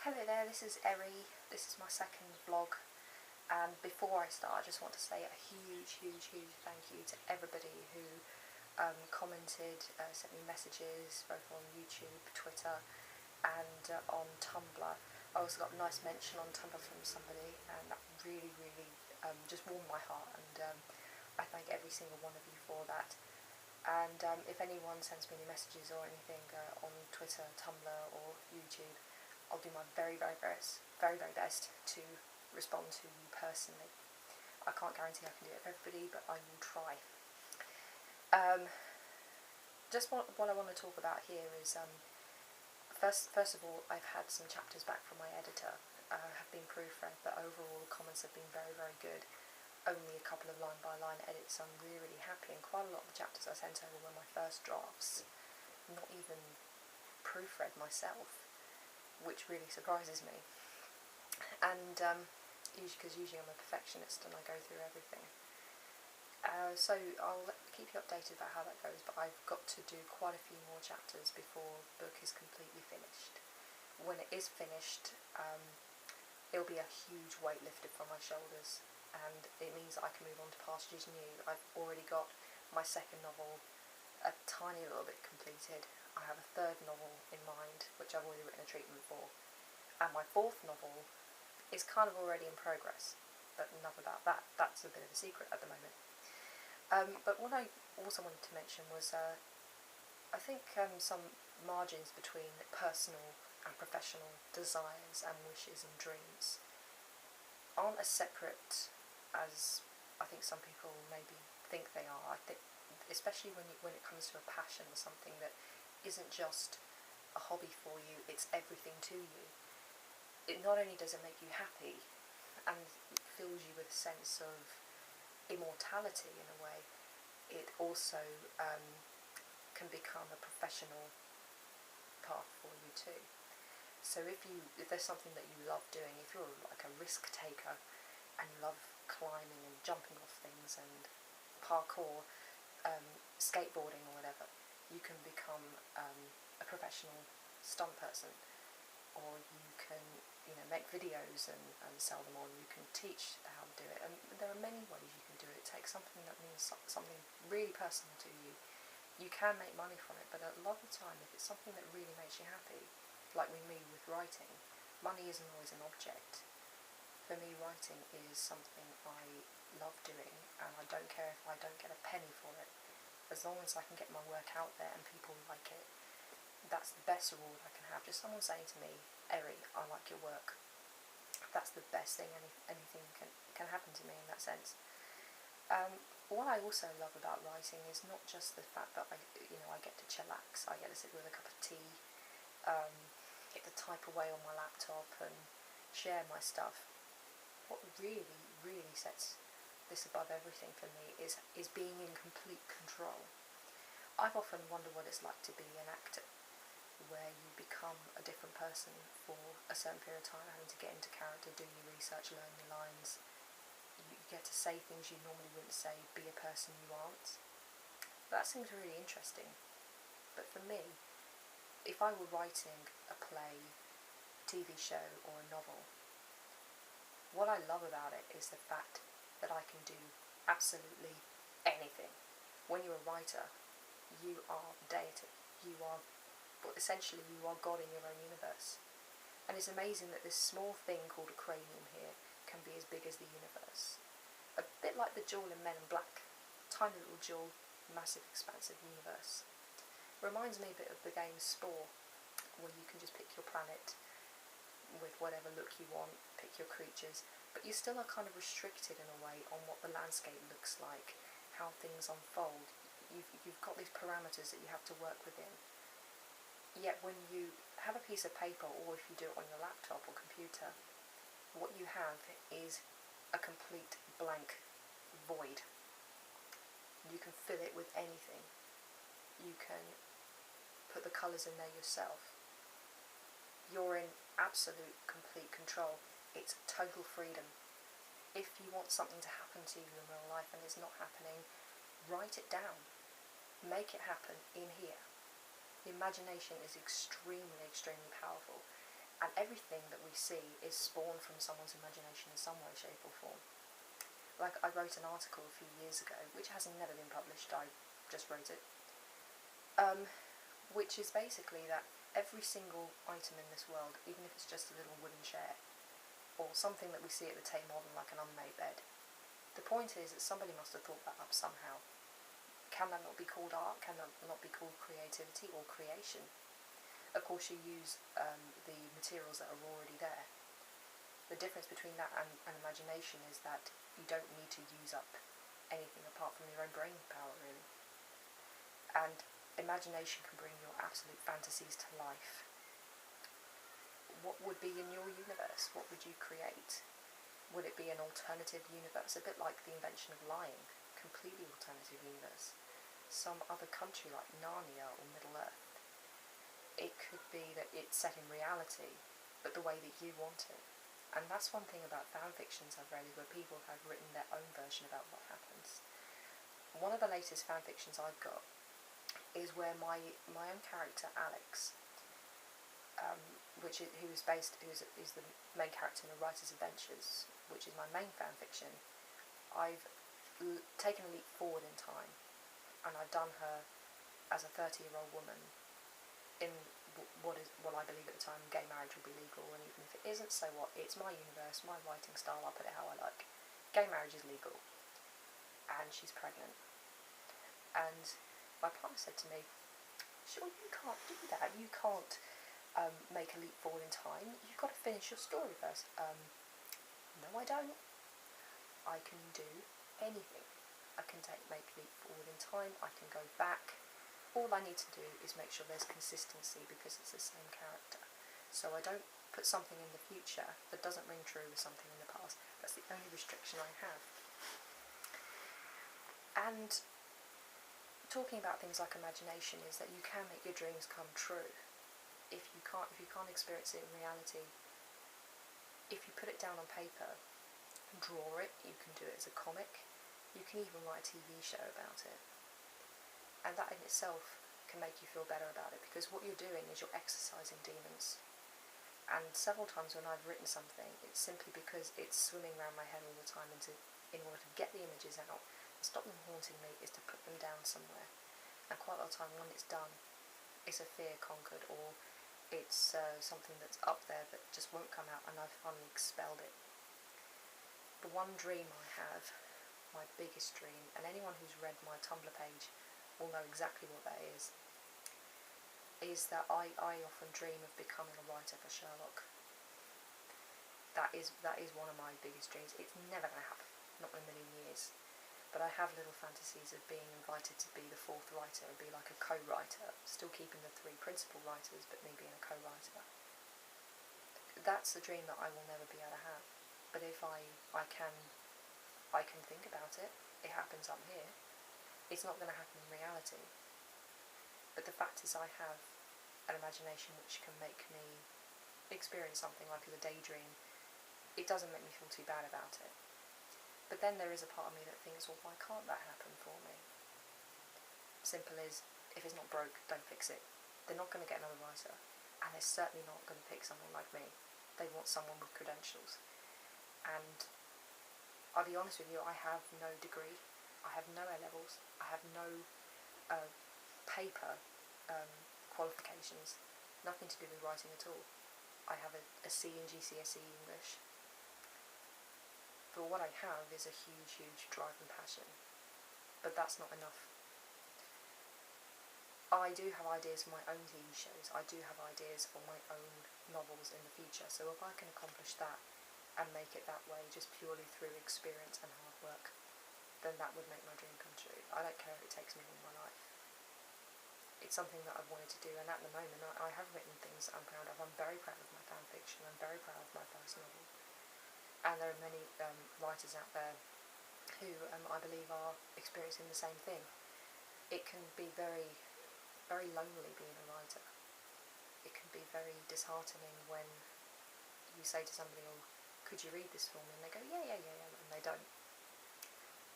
Hello there, this is Eri. This is my second vlog, and before I start I just want to say a huge thank you to everybody who commented, sent me messages both on YouTube, Twitter and on Tumblr. I also got a nice mention on Tumblr from somebody, and that really just warmed my heart, and I thank every single one of you for that. And if anyone sends me any messages or anything on Twitter, Tumblr or YouTube, I'll do my very best to respond to you personally. I can't guarantee I can do it for everybody, but I will try. Just what I want to talk about here is, first of all, I've had some chapters back from my editor, have been proofread, but overall the comments have been very good. Only a couple of line-by-line edits. I'm really happy, and quite a lot of the chapters I sent over were my first drafts, not even proofread myself, which really surprises me. And because usually I'm a perfectionist and I go through everything. So I'll keep you updated about how that goes, but I've got to do quite a few more chapters before the book is completely finished. When it is finished, it'll be a huge weight lifted from my shoulders, and it means that I can move on to pastures new. I've already got my second novel a tiny little bit completed. I have a third novel in mind, which I've already written a treatment for, and my fourth novel is kind of already in progress, but enough about that. That's a bit of a secret at the moment. But what I also wanted to mention was I think some margins between personal and professional desires and wishes and dreams aren't as separate as I think some people maybe think they are. I think, especially when it comes to a passion or something that isn't just a hobby for you, it's everything to you. It not only does it make you happy and fills you with a sense of immortality in a way, it also can become a professional path for you too. So if there's something that you love doing, if you're like a risk taker and you love climbing and jumping off things and parkour, skateboarding or whatever, you can become a professional stunt person, or you can make videos and sell them on. You can teach how to do it, and there are many ways you can do it. Take something that means something really personal to you. You can make money from it, but a lot of the time, if it's something that really makes you happy, like with me with writing, money isn't always an object. For me, writing is something I love doing, and I don't care if I don't get a penny for it. As long as I can get my work out there and people like it, that's the best reward I can have. Just someone saying to me, Eri, I like your work. That's the best thing anything can happen to me in that sense. What I also love about writing is not just the fact that I get to chillax. I get to sit with a cup of tea, get to type away on my laptop and share my stuff. What really sets this above everything for me is being in complete control. I've often wondered what it's like to be an actor, where you become a different person for a certain period of time, having to get into character, do your research, learn your lines. You get to say things you normally wouldn't say, be a person you aren't. That seems really interesting. But for me, if I were writing a play, TV show or a novel, what I love about it is the fact that I can do absolutely anything. When you're a writer, you are deity. Essentially you are God in your own universe. And it's amazing that this small thing called a cranium here can be as big as the universe. A bit like the jewel in Men in Black. Tiny little jewel, massive expansive universe. Reminds me a bit of the game Spore, where you can just pick your planet with whatever look you want, pick your creatures, but you still are kind of restricted in a way on what the landscape looks like, how things unfold. You've got these parameters that you have to work within. Yet when you have a piece of paper, or if you do it on your laptop or computer, what you have is a complete blank void. You can fill it with anything. You can put the colours in there yourself. You're in absolute, complete control. It's total freedom. If you want something to happen to you in real life and it's not happening, write it down. Make it happen in here. The imagination is extremely powerful, And everything that we see is spawned from someone's imagination in some way, shape or form. Like, I wrote an article a few years ago, which has never been published, I just wrote it, which is basically that every single item in this world, even if it's just a little wooden chair, or something that we see at the Tate Modern like an unmade bed, the point is that somebody must have thought that up somehow. Can that not be called art? Can that not be called creativity or creation? Of course, you use the materials that are already there. The difference between that and imagination is that you don't need to use up anything apart from your own brain power, really. And imagination can bring your absolute fantasies to life. What would be in your universe? What would you create? Would it be an alternative universe? A bit like the invention of lying. Completely alternative universe. Some other country like Narnia or Middle Earth. It could be that it's set in reality, but the way that you want it. And that's one thing about fan fictions I've read, is where people have written their own version about what happens. One of the latest fan fictions I've got is where my own character Alex, who is the main character in A Writer's Adventures, which is my main fan fiction. I've taken a leap forward in time, and I've done her as a 30-year-old woman in what I believe at the time gay marriage will be legal, and even if it isn't, so what? It's my universe, my writing style, I'll put it how I like. Gay marriage is legal. And she's pregnant. And my partner said to me, sure, you can't do that. You can't make a leap forward in time. You've got to finish your story first. No, I don't. I can do anything. I can make a leap forward in time. I can go back. All I need to do is make sure there's consistency, because it's the same character. So I don't put something in the future that doesn't ring true with something in the past. That's the only restriction I have. And talking about things like imagination is that you can make your dreams come true. If you can't experience it in reality, if you put it down on paper, draw it, you can do it as a comic, you can even write a TV show about it. And that in itself can make you feel better about it, because what you're doing is you're exercising demons. And several times when I've written something, it's simply because it's swimming around my head all the time, and in order to get the images out and stop them haunting me is to put them down somewhere. And quite a lot of time when it's done, it's a fear conquered, or it's something that's up there that just won't come out, and I've finally expelled it. The one dream I have, my biggest dream, and anyone who's read my Tumblr page will know exactly what that is that I often dream of becoming a writer for Sherlock. That is one of my biggest dreams. It's never going to happen, not in a million years. But I have little fantasies of being invited to be the fourth writer, and be like a co-writer, still keeping the three principal writers, but me being a co-writer. That's the dream that I will never be able to have. But if I can think about it, it happens up here. It's not going to happen in reality. But the fact is, I have an imagination which can make me experience something like as a daydream. It doesn't make me feel too bad about it. But then there is a part of me that thinks, well, why can't that happen for me? Simple as, if it's not broke, don't fix it. They're not going to get another writer, and they're certainly not going to pick someone like me. They want someone with credentials. And I'll be honest with you, I have no degree. I have no A-levels. I have no paper qualifications. Nothing to do with writing at all. I have a C in GCSE English. But what I have is a huge, huge drive and passion. But that's not enough. I do have ideas for my own TV shows. I do have ideas for my own novels in the future. So if I can accomplish that and make it that way, just purely through experience and hard work, then that would make my dream come true. I don't care if it takes me all my life. It's something that I've wanted to do, and at the moment I have written things that I'm proud of. I'm very proud of my fan fiction. I'm very proud of my first novel. And there are many writers out there who I believe are experiencing the same thing. It can be very, very lonely being a writer. It can be very disheartening when you say to somebody, oh, could you read this for me? And they go, yeah, and they don't.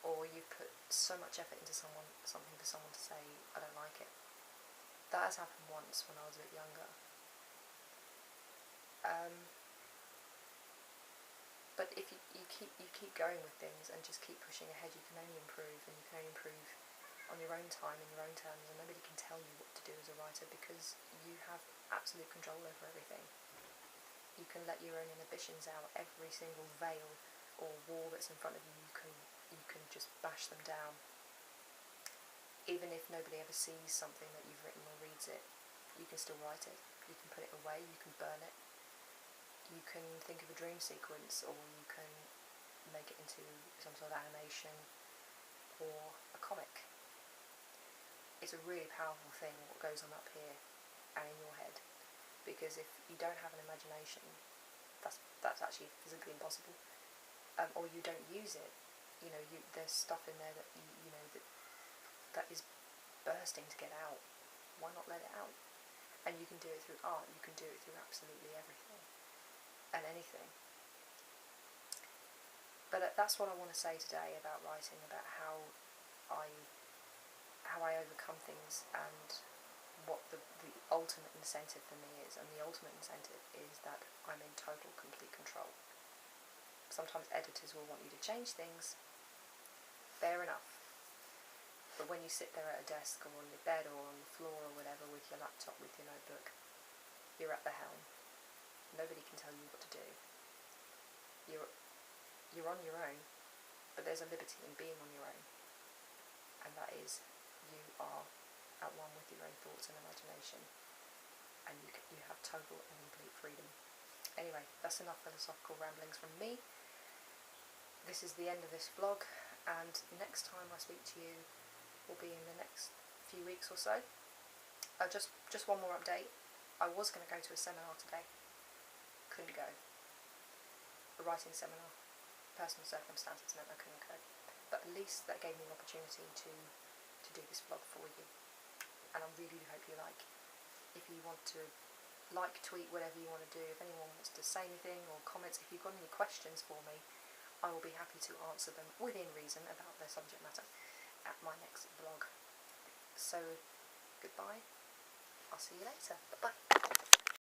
Or you've put so much effort into something for someone to say, I don't like it. That has happened once when I was a bit younger. But if you keep going with things and just keep pushing ahead, you can only improve, and you can only improve on your own time, in your own terms, and nobody can tell you what to do as a writer, because you have absolute control over everything. You can let your own inhibitions out. Every single veil or wall that's in front of you, you can just bash them down. Even if nobody ever sees something that you've written or reads it, you can still write it. You can put it away, you can burn it. You can think of a dream sequence, or you can make it into some sort of animation or a comic. It's a really powerful thing what goes on up here and in your head, because if you don't have an imagination, that's actually physically impossible, or you don't use it. There's stuff in there that that is bursting to get out. Why not let it out? And you can do it through art. You can do it through absolutely everything and anything. But that's what I want to say today about writing, about how I overcome things, and what the ultimate incentive for me is. And the ultimate incentive is that I'm in total, complete control. Sometimes editors will want you to change things. Fair enough. But when you sit there at a desk or on your bed or on the floor or whatever with your laptop, with your notebook, you're at the helm. Nobody can tell you what to do. You're on your own, but there's a liberty in being on your own. And that is, you are at one with your own thoughts and imagination, and you have total and complete freedom. Anyway, that's enough philosophical ramblings from me. This is the end of this vlog, and next time I speak to you will be in the next few weeks or so. Just one more update. I was going to go to a seminar today. Couldn't go. A writing seminar. Personal circumstances meant I couldn't go. But at least that gave me an opportunity to do this vlog for you. And I really hope you like. If you want to tweet, whatever you want to do. If anyone wants to say anything or comments, if you've got any questions for me, I will be happy to answer them within reason about their subject matter at my next vlog. So, goodbye. I'll see you later. Bye-bye.